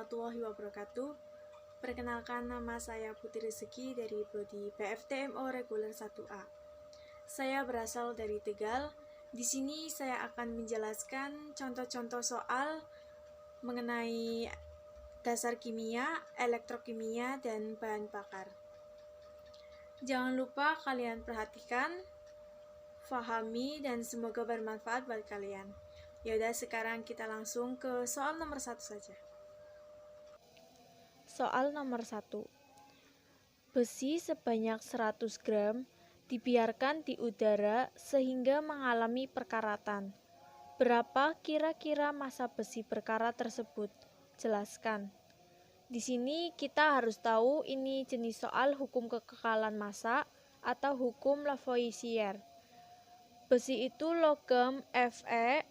warahmatullahi wabarakatuh. Perkenalkan, nama saya Putri Rezeki dari Prodi PFTMO Reguler 1A. Saya berasal dari Tegal. Di sini saya akan menjelaskan contoh-contoh soal mengenai dasar kimia, elektrokimia, dan bahan bakar. Jangan lupa kalian perhatikan, fahami, dan semoga bermanfaat buat kalian. Yaudah, sekarang kita langsung ke soal nomor 1 saja. Soal nomor 1. Besi sebanyak 100 gram dibiarkan di udara sehingga mengalami perkaratan. Berapa kira-kira massa besi berkarat tersebut? Jelaskan. Di sini kita harus tahu ini jenis soal hukum kekekalan massa atau hukum Lavoisier. Besi itu logam Fe.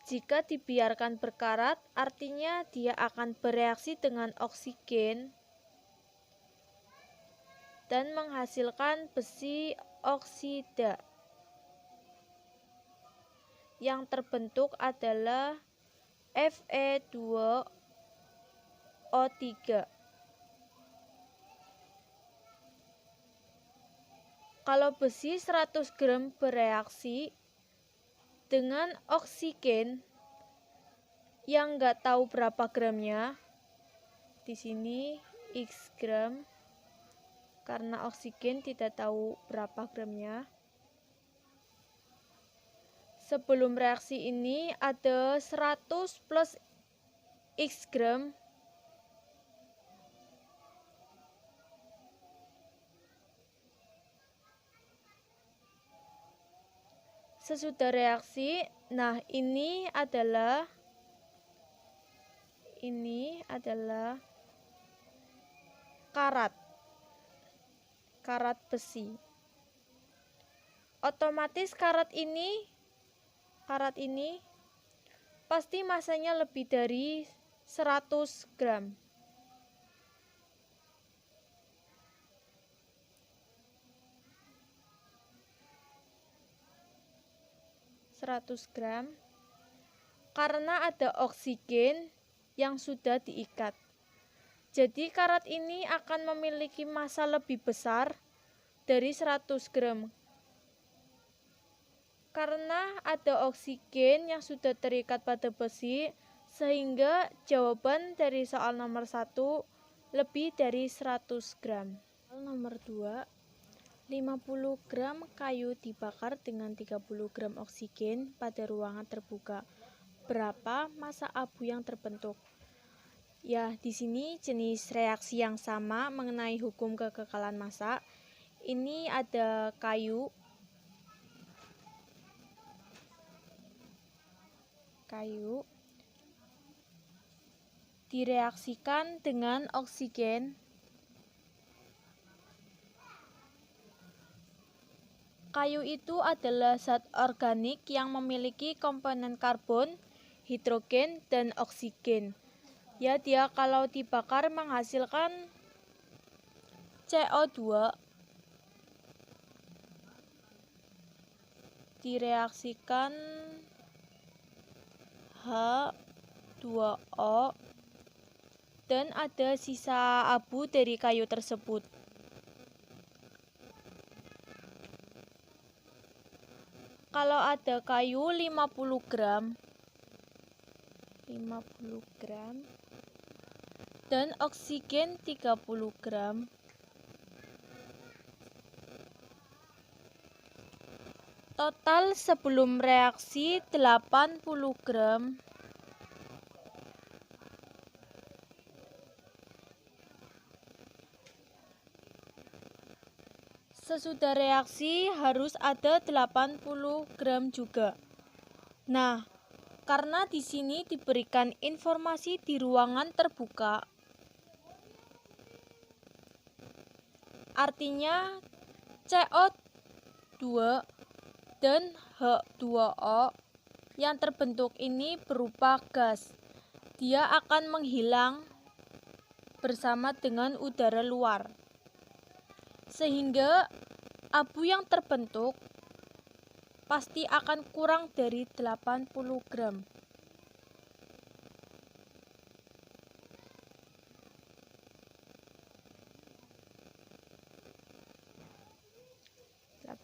Jika dibiarkan berkarat, artinya dia akan bereaksi dengan oksigen dan menghasilkan besi oksida. Yang terbentuk adalah Fe2O3. Kalau besi 100 gram bereaksi dengan oksigen yang nggak tahu berapa gramnya, di sini X gram, karena oksigen tidak tahu berapa gramnya. Sebelum reaksi ini ada 100 plus X gram. Sesudah reaksi, nah ini adalah karat besi. Otomatis karat ini pasti massanya lebih dari 100 gram. Karena ada oksigen yang sudah diikat. Jadi karat ini akan memiliki massa lebih besar dari 100 gram. Karena ada oksigen yang sudah terikat pada besi, sehingga jawaban dari soal nomor 1 lebih dari 100 gram. Soal nomor 2. 50 gram kayu dibakar dengan 30 gram oksigen pada ruangan terbuka. Berapa massa abu yang terbentuk? Ya, di sini jenis reaksi yang sama mengenai hukum kekekalan massa. Ini ada kayu direaksikan dengan oksigen. Kayu itu adalah zat organik yang memiliki komponen karbon, hidrogen, dan oksigen. Ya, dia kalau dibakar menghasilkan CO2. Direaksikan H2O dan ada sisa abu dari kayu tersebut. Kalau ada kayu 50 gram dan oksigen 30 gram, total sebelum reaksi 80 gram. Sesudah reaksi harus ada 80 gram juga. Nah, karena di sini diberikan informasi di ruangan terbuka, artinya CO2 dan H2O yang terbentuk ini berupa gas. Dia akan menghilang bersama dengan udara luar, sehingga abu yang terbentuk pasti akan kurang dari 80 gram.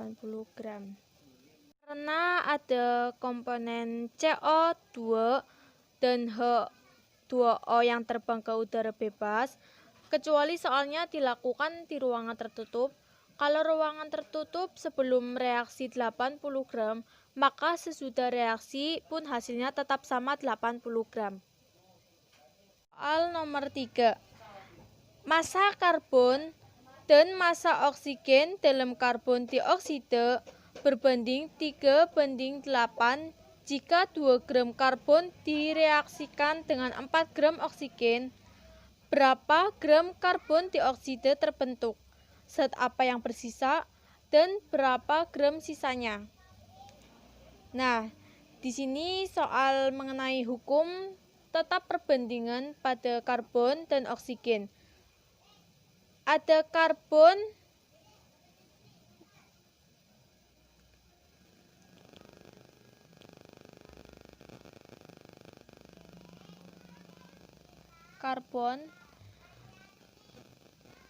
80 gram. Karena ada komponen CO2 dan H2O yang terbang ke udara bebas, kecuali soalnya dilakukan di ruangan tertutup. Kalau ruangan tertutup sebelum reaksi 80 gram, maka sesudah reaksi pun hasilnya tetap sama 80 gram. Soal nomor 3. Massa karbon dan massa oksigen dalam karbon dioksida berbanding 3:8 jika 2 gram karbon direaksikan dengan 4 gram oksigen. Berapa gram karbon dioksida terbentuk? Zat apa yang bersisa dan berapa gram sisanya? Nah, di sini soal mengenai hukum tetap perbandingan pada karbon dan oksigen. Ada karbon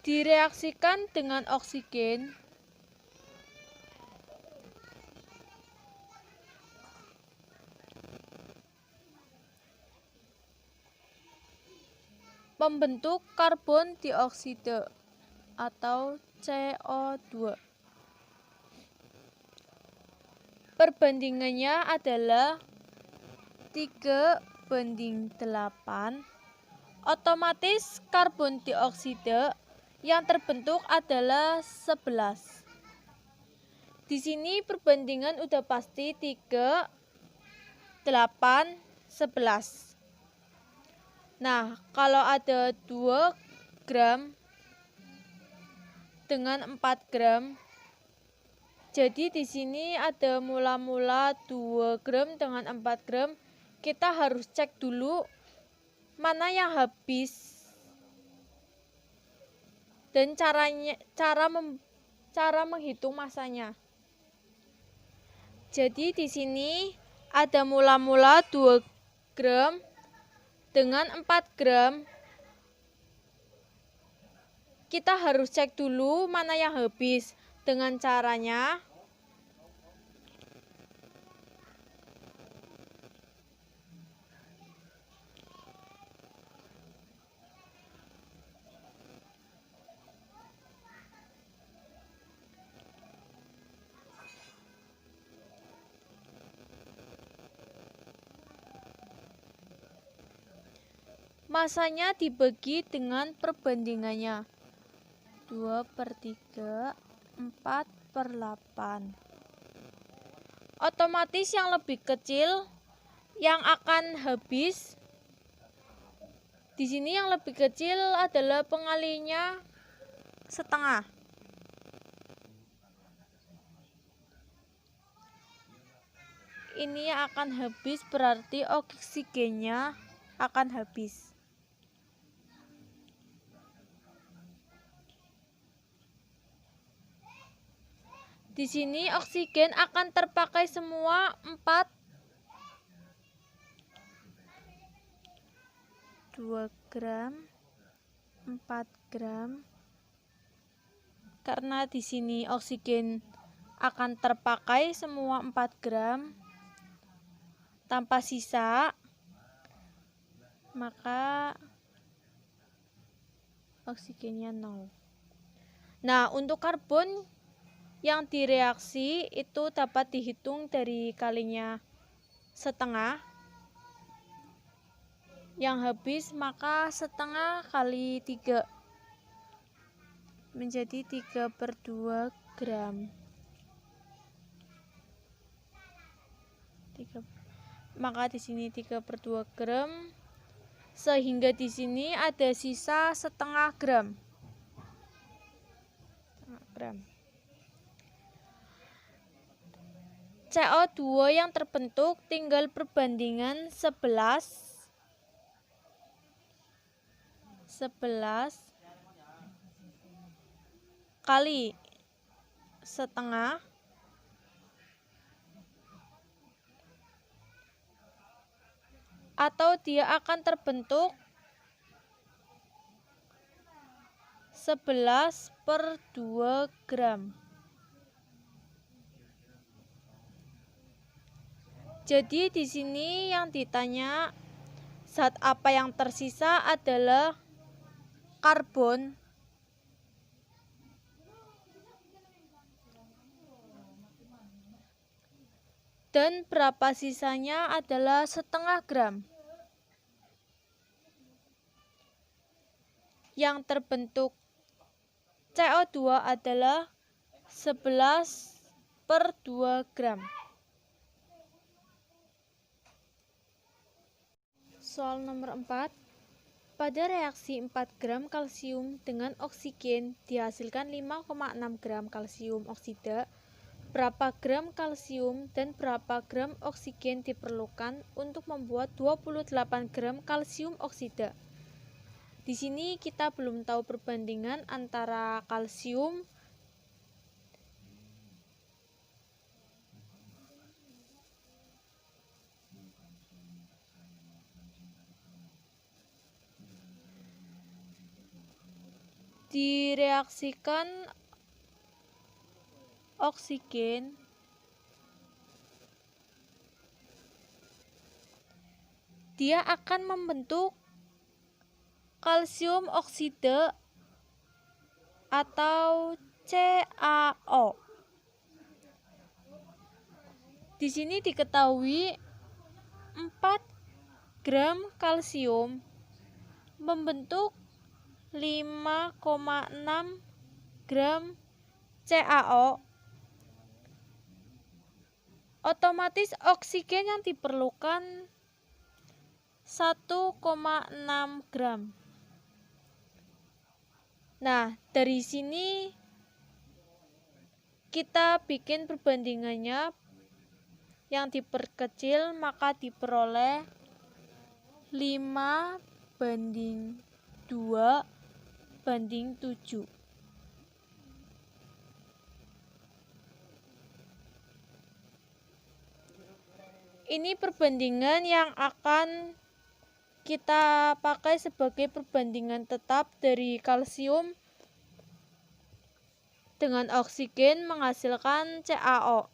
direaksikan dengan oksigen membentuk karbon dioksida atau CO2. Perbandingannya adalah 3:8. Otomatis karbon dioksida yang terbentuk adalah 11. Di sini perbandingan udah pasti 3, 8, 11. Nah, kalau ada 2 gram dengan 4 gram, jadi di sini ada mula-mula 2 gram dengan 4 gram. Kita harus cek dulu mana yang habis dan cara menghitung masanya. Jadi di sini ada mula-mula 2 gram dengan 4 gram. Kita harus cek dulu mana yang habis. Dengan caranya masanya dibagi dengan perbandingannya 2/3, 4/8. Otomatis yang lebih kecil yang akan habis. Di sini yang lebih kecil adalah pengalinya setengah. Ini yang akan habis berarti oksigennya akan habis. Di sini oksigen akan terpakai semua 2 gram, 4 gram. Karena di sini oksigen akan terpakai semua 4 gram tanpa sisa, maka oksigennya 0. Nah, untuk karbon yang direaksi itu dapat dihitung dari kalinya setengah. Yang habis maka setengah kali 3 menjadi 3/2 gram. Maka di sini 3/2 gram, sehingga di sini ada sisa setengah gram. CO2 yang terbentuk tinggal perbandingan 11 kali setengah atau dia akan terbentuk 11/2 gram. Jadi di sini yang ditanya zat apa yang tersisa adalah karbon dan berapa sisanya adalah 0,5 gram. Yang terbentuk CO2 adalah 11/2 gram. Soal nomor 4. Pada reaksi 4 gram kalsium dengan oksigen dihasilkan 5,6 gram kalsium oksida. Berapa gram kalsium dan berapa gram oksigen diperlukan untuk membuat 28 gram kalsium oksida? Di sini kita belum tahu perbandingan antara kalsium direaksikan oksigen dia akan membentuk kalsium oksida atau CaO. Di sini diketahui 4 gram kalsium membentuk 5,6 gram CaO. Otomatis oksigen yang diperlukan 1,6 gram. Nah, dari sini kita bikin perbandingannya. Yang diperkecil maka diperoleh 5:2:7. Ini perbandingan yang akan kita pakai sebagai perbandingan tetap dari kalsium dengan oksigen menghasilkan CaO.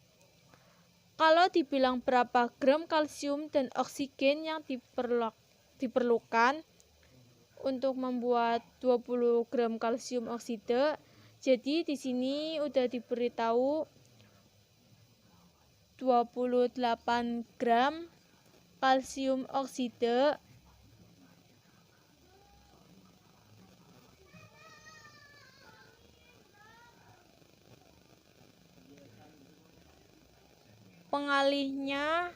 Kalau dibilang berapa gram kalsium dan oksigen yang diperlukan untuk membuat 20 gram kalsium oksida, jadi di sini udah diberitahu 28 gram kalsium oksida pengalihnya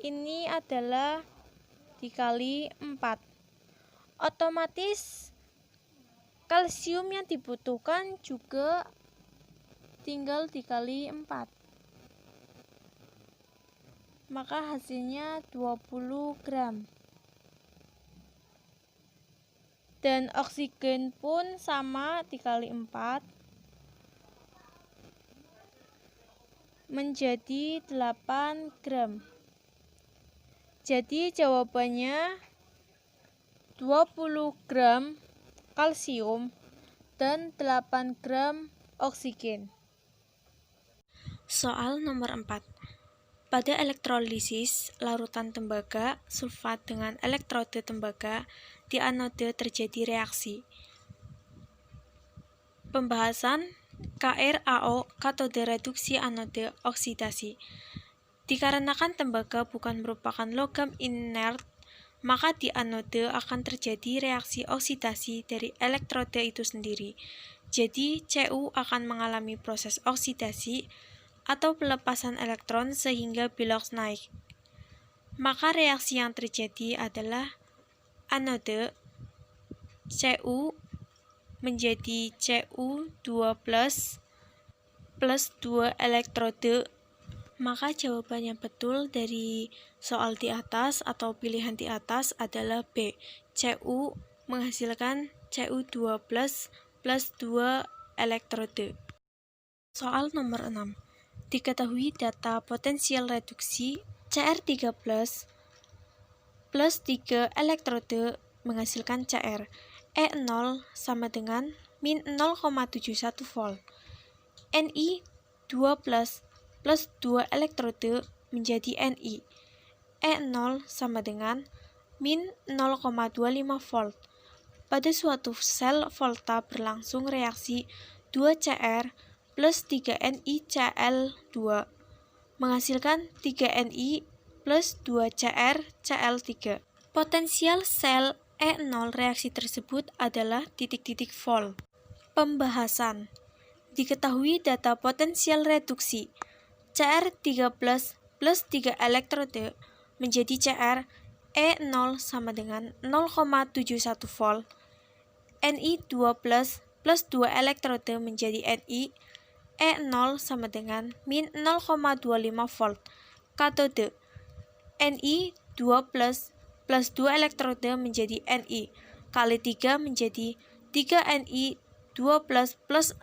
ini adalah dikali 4. Otomatis kalsium yang dibutuhkan juga tinggal dikali 4. Maka hasilnya 20 gram. Dan oksigen pun sama dikali 4 menjadi 8 gram. Jadi jawabannya 20 gram kalsium dan 8 gram oksigen. Soal nomor 4. Pada elektrolisis larutan tembaga sulfat dengan elektrode tembaga, di anode terjadi reaksi. Pembahasan KrAO katode reduksi anode oksidasi. Dikarenakan tembaga bukan merupakan logam inert, maka di anode akan terjadi reaksi oksidasi dari elektrode itu sendiri. Jadi Cu akan mengalami proses oksidasi atau pelepasan elektron sehingga bilox naik. Maka reaksi yang terjadi adalah anode Cu menjadi Cu2+ plus 2 elektrode. Maka jawaban yang betul dari soal di atas atau pilihan di atas adalah B. Cu menghasilkan Cu2+ plus 2 elektrode. Soal nomor 6. Diketahui data potensial reduksi Cr3+ plus 3 elektrode menghasilkan Cr. E0 sama dengan min 0,71 volt. Ni 2+ plus 2 elektrode menjadi Ni. E0 sama dengan min 0,25 volt. Pada suatu sel volta berlangsung reaksi 2Cr plus 3NiCl2 menghasilkan 3Ni plus 2Cr Cl3. Potensial sel E0 reaksi tersebut adalah titik-titik volt. Pembahasan. Diketahui data potensial reduksi Cr3 plus 3 elektrode menjadi Cr E0 sama dengan 0,71 volt. Ni2 plus 2 elektrode menjadi Ni E0 sama dengan min 0,25 volt. Katode Ni2 plus 2 elektrode menjadi Ni kali 3 menjadi 3 Ni2 plus 6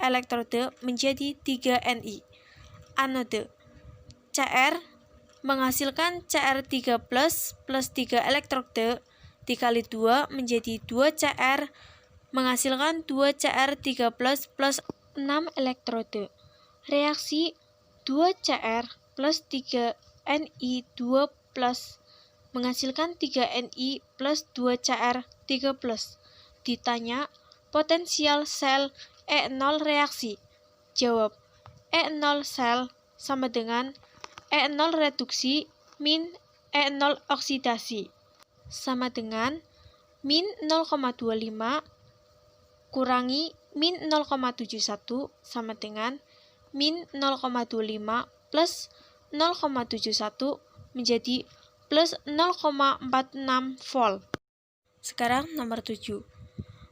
elektrode menjadi 3 Ni. Anode Cr menghasilkan Cr3 plus 3 elektrode dikali 2 menjadi 2 Cr menghasilkan 2 Cr3 plus 6 elektrode. Reaksi 2 Cr plus 3 Ni2 plus menghasilkan 3 Ni plus 2 Cr3 plus. Ditanya potensial sel E0 reaksi. Jawab, E0 sel sama dengan E0 reduksi min E0 oksidasi sama dengan min 0,25 kurangi min 0,71 sama dengan min 0,25 plus 0,71 menjadi plus 0,46 volt. Sekarang nomor 7.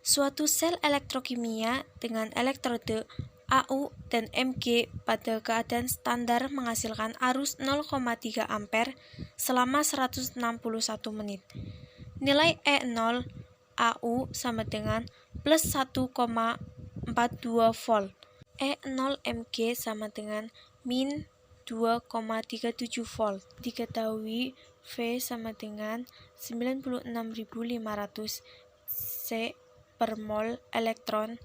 Suatu sel elektrokimia dengan elektrode AU dan Mg pada keadaan standar menghasilkan arus 0,3 ampere selama 161 menit. Nilai E0 AU sama dengan plus 1,42 volt. E0 Mg sama dengan min 2,37 volt. Diketahui V sama dengan 96.500 C per mol elektron,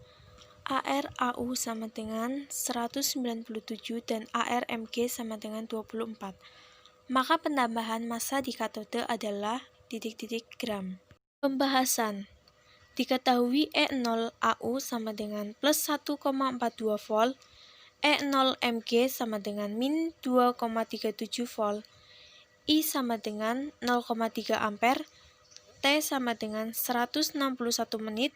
AR/AU sama dengan 197 dan AR/Mg sama dengan 24. Maka penambahan massa di katode adalah titik-titik gram. Pembahasan. Diketahui E0 AU sama dengan plus 1,42 volt, E0 Mg sama dengan min 2,37 volt, I sama dengan 0,3 ampere, T sama dengan 161 menit,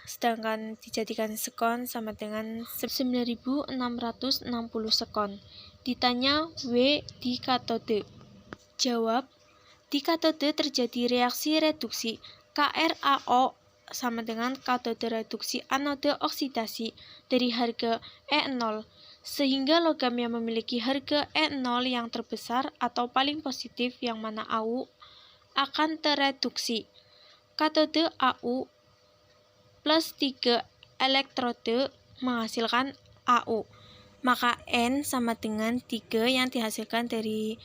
sedangkan dijadikan sekon sama dengan 9660 sekon. Ditanya W di katode. Jawab, di katode terjadi reaksi reduksi KrAO sama dengan katode reduksi anode oksidasi dari harga E0, sehingga logam yang memiliki harga E0 yang terbesar atau paling positif yang mana AU akan tereduksi. Katode AU plus 3 elektrode menghasilkan AU, maka N sama dengan 3 yang dihasilkan dari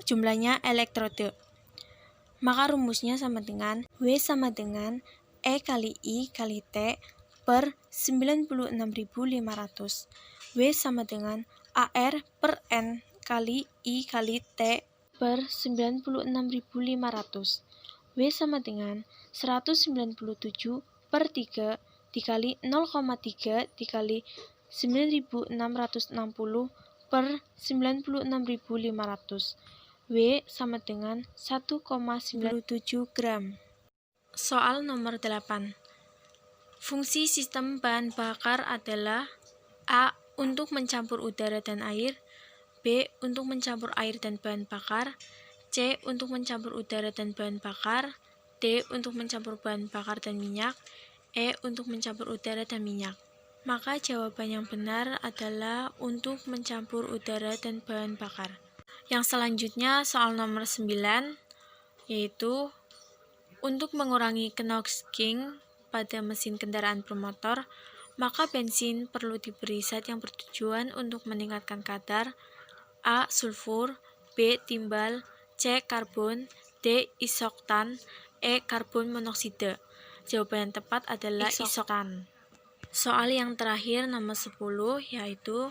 jumlahnya elektrode. Maka rumusnya sama dengan W sama dengan E kali I kali T per 96.500. W sama dengan AR per N kali I kali T per 96.500. W sama dengan 197 per 3 dikali 0,3 dikali 9660 per 96.500. W sama dengan 1,97 gram. Soal nomor 8. Fungsi sistem bahan bakar adalah A. Untuk mencampur udara dan air, B. Untuk mencampur air dan bahan bakar, C. Untuk mencampur udara dan bahan bakar, D. Untuk mencampur bahan bakar dan minyak, E. Untuk mencampur udara dan minyak. Maka jawaban yang benar adalah untuk mencampur udara dan bahan bakar. Yang selanjutnya soal nomor 9, yaitu untuk mengurangi knock-king pada mesin kendaraan bermotor, maka bensin perlu diberi zat yang bertujuan untuk meningkatkan kadar A. Sulfur, B. Timbal, C. Karbon, D. Isoktan, E. Karbon monoksida. Jawaban yang tepat adalah isoktan. Soal yang terakhir nomor 10, yaitu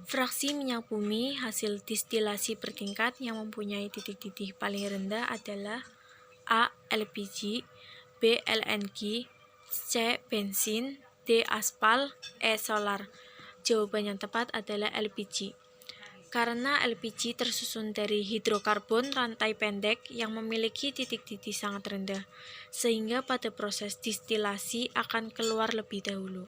Fraksi minyak bumi hasil distilasi bertingkat yang mempunyai titik-titik paling rendah adalah A. LPG, B. LNG, C. Bensin, D. Aspal, E. Solar. Jawaban yang tepat adalah LPG. Karena LPG tersusun dari hidrokarbon rantai pendek yang memiliki titik-titik sangat rendah, sehingga pada proses distilasi akan keluar lebih dahulu.